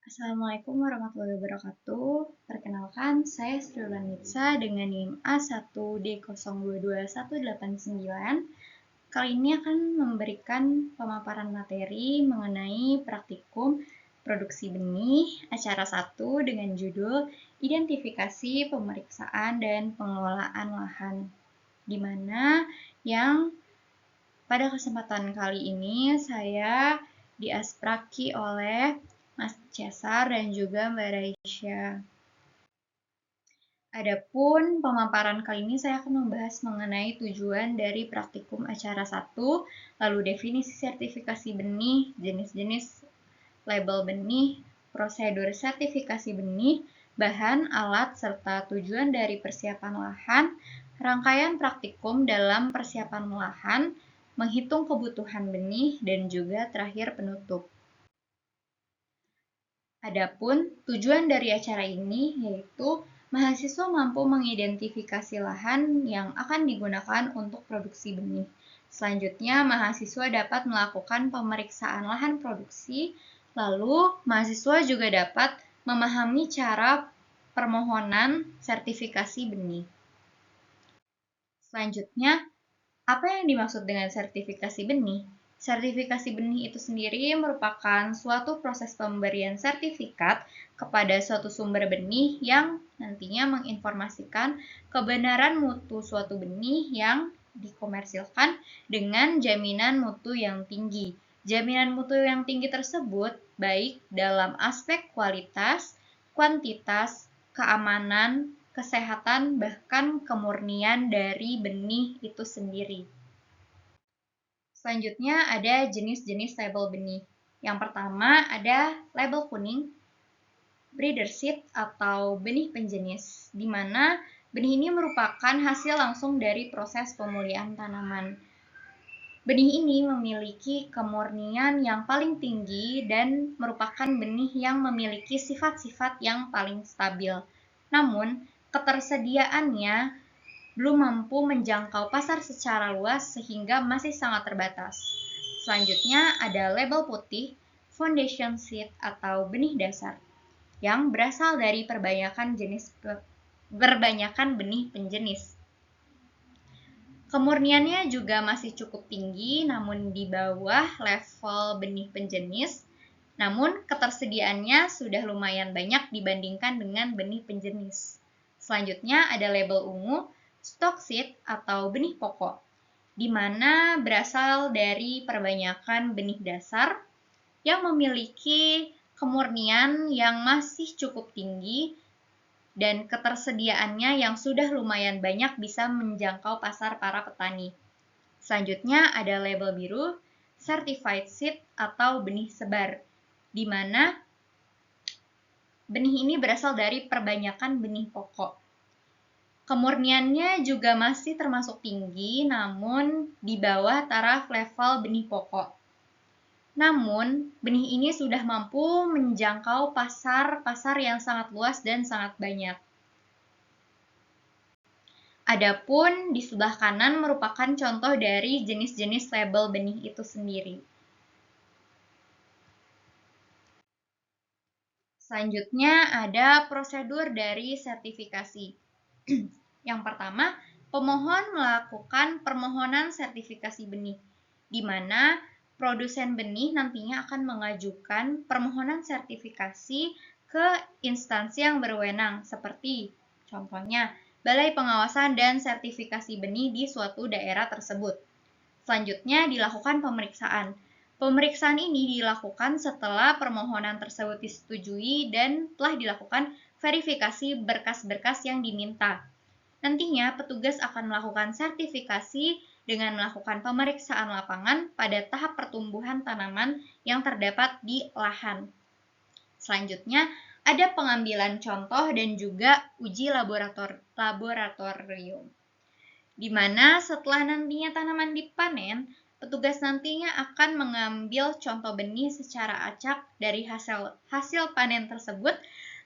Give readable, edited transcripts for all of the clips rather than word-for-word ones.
Assalamualaikum warahmatullahi wabarakatuh. Perkenalkan, saya Sri Nitsa dengan NIM A1D022189. Kali ini akan memberikan pemaparan materi mengenai praktikum produksi benih acara 1 dengan judul Identifikasi, Pemeriksaan, dan Pengelolaan Lahan. Di mana yang pada kesempatan kali ini saya diaspraki oleh Mas Cesar dan juga Mbak Raisya. Adapun pemaparan kali ini saya akan membahas mengenai tujuan dari praktikum acara 1, lalu definisi sertifikasi benih, jenis-jenis label benih, prosedur sertifikasi benih, bahan, alat, serta tujuan dari persiapan lahan, rangkaian praktikum dalam persiapan lahan, menghitung kebutuhan benih, dan juga terakhir penutup. Adapun tujuan dari acara ini yaitu mahasiswa mampu mengidentifikasi lahan yang akan digunakan untuk produksi benih. Selanjutnya, mahasiswa dapat melakukan pemeriksaan lahan produksi, lalu mahasiswa juga dapat memahami cara permohonan sertifikasi benih. Selanjutnya, apa yang dimaksud dengan sertifikasi benih? Sertifikasi benih itu sendiri merupakan suatu proses pemberian sertifikat kepada suatu sumber benih yang nantinya menginformasikan kebenaran mutu suatu benih yang dikomersilkan dengan jaminan mutu yang tinggi. Jaminan mutu yang tinggi tersebut baik dalam aspek kualitas, kuantitas, keamanan, kesehatan, bahkan kemurnian dari benih itu sendiri. Selanjutnya ada jenis-jenis label benih. Yang pertama ada label kuning, breeder seed atau benih penjenis, di mana benih ini merupakan hasil langsung dari proses pemulihan tanaman. Benih ini memiliki kemurnian yang paling tinggi dan merupakan benih yang memiliki sifat-sifat yang paling stabil. Namun, ketersediaannya belum mampu menjangkau pasar secara luas sehingga masih sangat terbatas. Selanjutnya ada label putih, foundation seed atau benih dasar, yang berasal dari berbanyakan benih penjenis. Kemurniannya juga masih cukup tinggi, namun di bawah level benih penjenis. Namun ketersediaannya sudah lumayan banyak dibandingkan dengan benih penjenis. Selanjutnya ada label ungu, stock seed atau benih pokok, di mana berasal dari perbanyakan benih dasar yang memiliki kemurnian yang masih cukup tinggi dan ketersediaannya yang sudah lumayan banyak bisa menjangkau pasar para petani. Selanjutnya ada label biru, certified seed atau benih sebar, di mana benih ini berasal dari perbanyakan benih pokok. Kemurniannya juga masih termasuk tinggi, namun di bawah taraf level benih pokok. Namun, benih ini sudah mampu menjangkau pasar-pasar yang sangat luas dan sangat banyak. Adapun di sebelah kanan merupakan contoh dari jenis-jenis label benih itu sendiri. Selanjutnya ada prosedur dari sertifikasi. Yang pertama, pemohon melakukan permohonan sertifikasi benih, di mana produsen benih nantinya akan mengajukan permohonan sertifikasi ke instansi yang berwenang, seperti contohnya Balai Pengawasan dan Sertifikasi Benih di suatu daerah tersebut. Selanjutnya dilakukan pemeriksaan. Pemeriksaan ini dilakukan setelah permohonan tersebut disetujui dan telah dilakukan verifikasi berkas-berkas yang diminta. Nantinya petugas akan melakukan sertifikasi dengan melakukan pemeriksaan lapangan pada tahap pertumbuhan tanaman yang terdapat di lahan. Selanjutnya ada pengambilan contoh dan juga uji laboratorium, di mana setelah nantinya tanaman dipanen, petugas nantinya akan mengambil contoh benih secara acak dari hasil panen tersebut.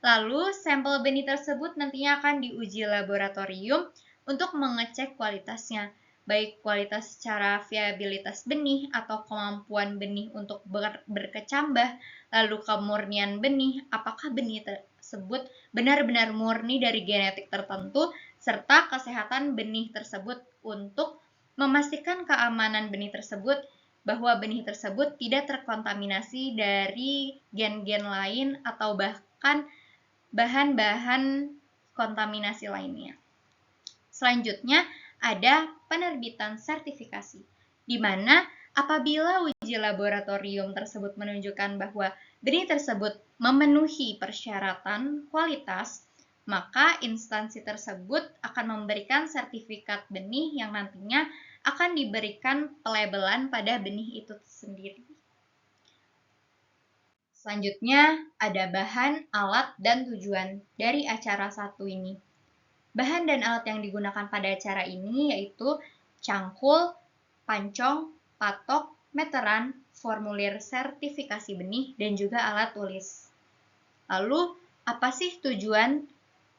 Lalu sampel benih tersebut nantinya akan diuji laboratorium untuk mengecek kualitasnya. baik kualitas secara viabilitas benih atau kemampuan benih untuk berkecambah, lalu kemurnian benih, apakah benih tersebut benar-benar murni dari genetik tertentu, serta kesehatan benih tersebut untuk memastikan keamanan benih tersebut, bahwa benih tersebut tidak terkontaminasi dari gen-gen lain atau bahkan bahan-bahan kontaminasi lainnya. Selanjutnya ada penerbitan sertifikasi, di mana apabila uji laboratorium tersebut menunjukkan bahwa benih tersebut memenuhi persyaratan kualitas, maka instansi tersebut akan memberikan sertifikat benih yang nantinya akan diberikan pelabelan pada benih itu sendiri. Selanjutnya ada bahan, alat, dan tujuan dari acara satu ini. Bahan dan alat yang digunakan pada acara ini yaitu cangkul, pancong, patok, meteran, formulir sertifikasi benih, dan juga alat tulis. Lalu, apa sih tujuan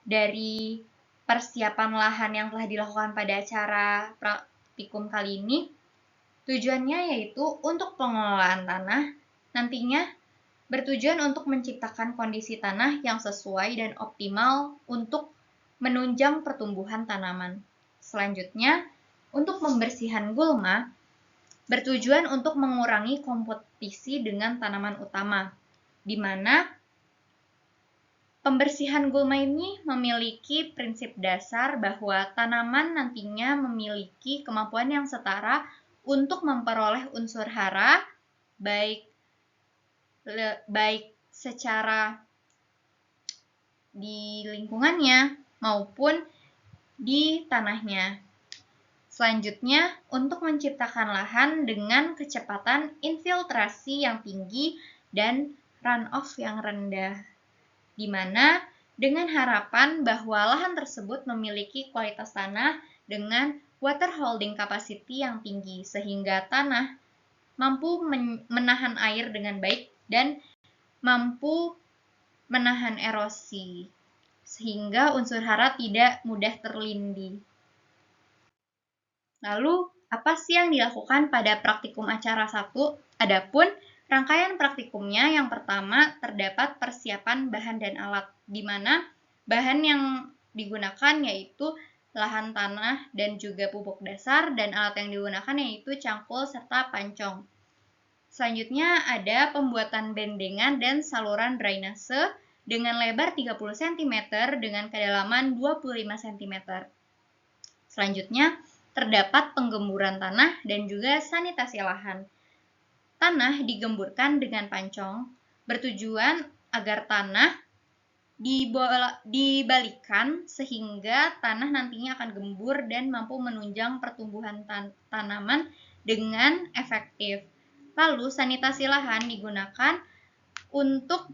dari persiapan lahan yang telah dilakukan pada acara praktikum kali ini? Tujuannya yaitu untuk pengelolaan tanah, nantinya bertujuan untuk menciptakan kondisi tanah yang sesuai dan optimal untuk menunjang pertumbuhan tanaman. Selanjutnya, untuk pembersihan gulma, bertujuan untuk mengurangi kompetisi dengan tanaman utama, di mana pembersihan gulma ini memiliki prinsip dasar bahwa tanaman nantinya memiliki kemampuan yang setara untuk memperoleh unsur hara, baik secara di lingkungannya maupun di tanahnya. Selanjutnya, untuk menciptakan lahan dengan kecepatan infiltrasi yang tinggi dan runoff yang rendah, di mana dengan harapan bahwa lahan tersebut memiliki kualitas tanah dengan water holding capacity yang tinggi, sehingga tanah mampu menahan air dengan baik dan mampu menahan erosi, sehingga unsur hara tidak mudah terlindih. Lalu, apa sih yang dilakukan pada praktikum acara 1? Adapun rangkaian praktikumnya yang pertama terdapat persiapan bahan dan alat, di mana bahan yang digunakan yaitu lahan tanah dan juga pupuk dasar, dan alat yang digunakan yaitu cangkul serta pancong. Selanjutnya ada pembuatan bendengan dan saluran drainase dengan lebar 30 cm dengan kedalaman 25 cm. Selanjutnya, terdapat penggemburan tanah dan juga sanitasi lahan. Tanah digemburkan dengan pancong, bertujuan agar tanah dibalikan sehingga tanah nantinya akan gembur dan mampu menunjang pertumbuhan tanaman dengan efektif. Lalu, sanitasi lahan digunakan untuk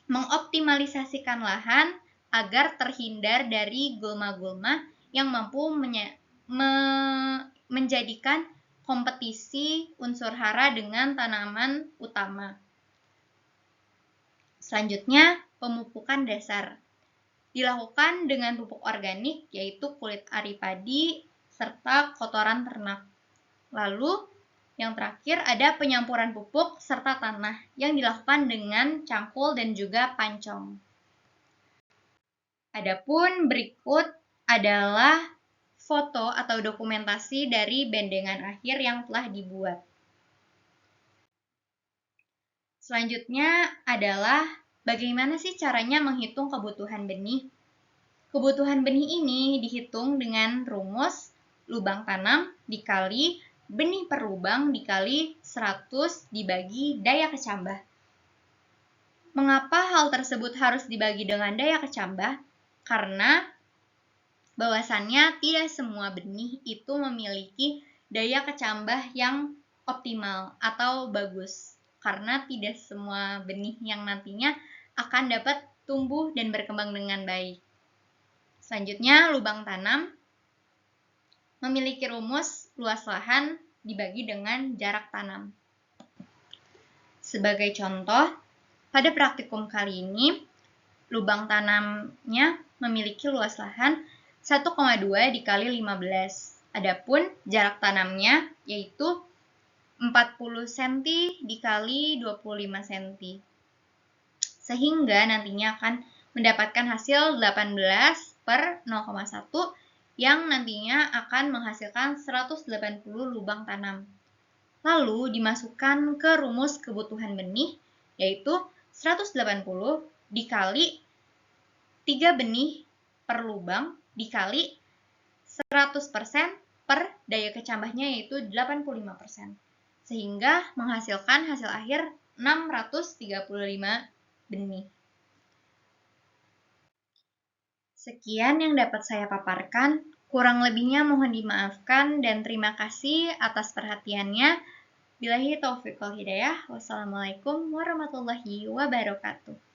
mengoptimalisasikan lahan agar terhindar dari gulma-gulma yang mampu menjadikan kompetisi unsur hara dengan tanaman utama. Selanjutnya, pemupukan dasar dilakukan dengan pupuk organik yaitu kulit ari padi serta kotoran ternak. Lalu, yang terakhir ada penyampuran pupuk serta tanah yang dilakukan dengan cangkul dan juga pancong. Adapun berikut adalah foto atau dokumentasi dari bendengan akhir yang telah dibuat. Selanjutnya adalah bagaimana sih caranya menghitung kebutuhan benih? Kebutuhan benih ini dihitung dengan rumus lubang tanam dikali benih per lubang dikali 100 dibagi daya kecambah. Mengapa hal tersebut harus dibagi dengan daya kecambah? Karena bahwasannya tidak semua benih itu memiliki daya kecambah yang optimal atau bagus, karena tidak semua benih yang nantinya akan dapat tumbuh dan berkembang dengan baik. Selanjutnya, lubang tanam memiliki rumus luas lahan dibagi dengan jarak tanam. Sebagai contoh, pada praktikum kali ini, lubang tanamnya memiliki luas lahan 1,2 dikali 15. Adapun jarak tanamnya yaitu 40 cm dikali 25 cm. Sehingga nantinya akan mendapatkan hasil 18 per 0,1 yang nantinya akan menghasilkan 180 lubang tanam. Lalu dimasukkan ke rumus kebutuhan benih, yaitu 180 dikali 3 benih per lubang dikali 100% per daya kecambahnya yaitu 85%. Sehingga menghasilkan hasil akhir 635 benih. Sekian yang dapat saya paparkan. Kurang lebihnya mohon dimaafkan dan terima kasih atas perhatiannya. Billahi taufiq wal hidayah. Wassalamualaikum warahmatullahi wabarakatuh.